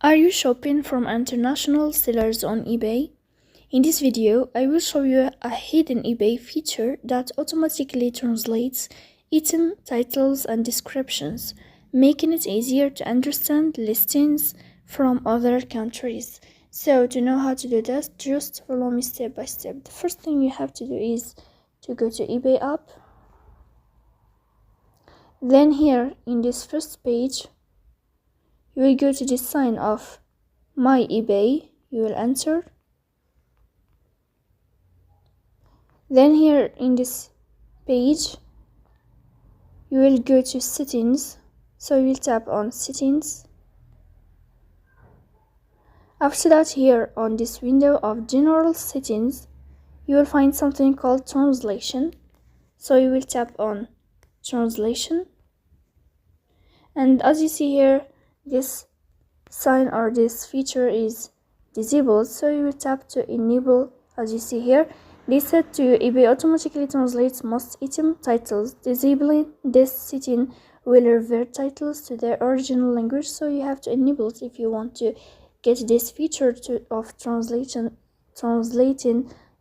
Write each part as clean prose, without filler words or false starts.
Are you shopping from international sellers on eBay? In this video, I will show you a hidden eBay feature that automatically translates item titles and descriptions, making it easier to understand listings from other countries. So to know how to do this, just follow me step by step. The first thing you have to do is to go to eBay app. Then here in this first page, you will go to this sign of My eBay, you will enter. Then here in this page, you will go to settings, so you will tap on settings. After that, here on this window of general settings, you will find something called translation, so you will tap on translation. And as you see here, this sign or this feature is disabled, so you will tap to enable. As you see here, they said to eBay automatically translates most item titles. Disabling this setting will revert titles to their original language, so you have to enable it if you want to get this feature of translating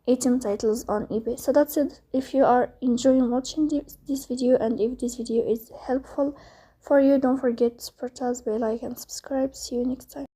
item titles on eBay. So that's it. If you are enjoying watching this video, and if this video is helpful for you, don't forget to support us by like and subscribe. See you next time.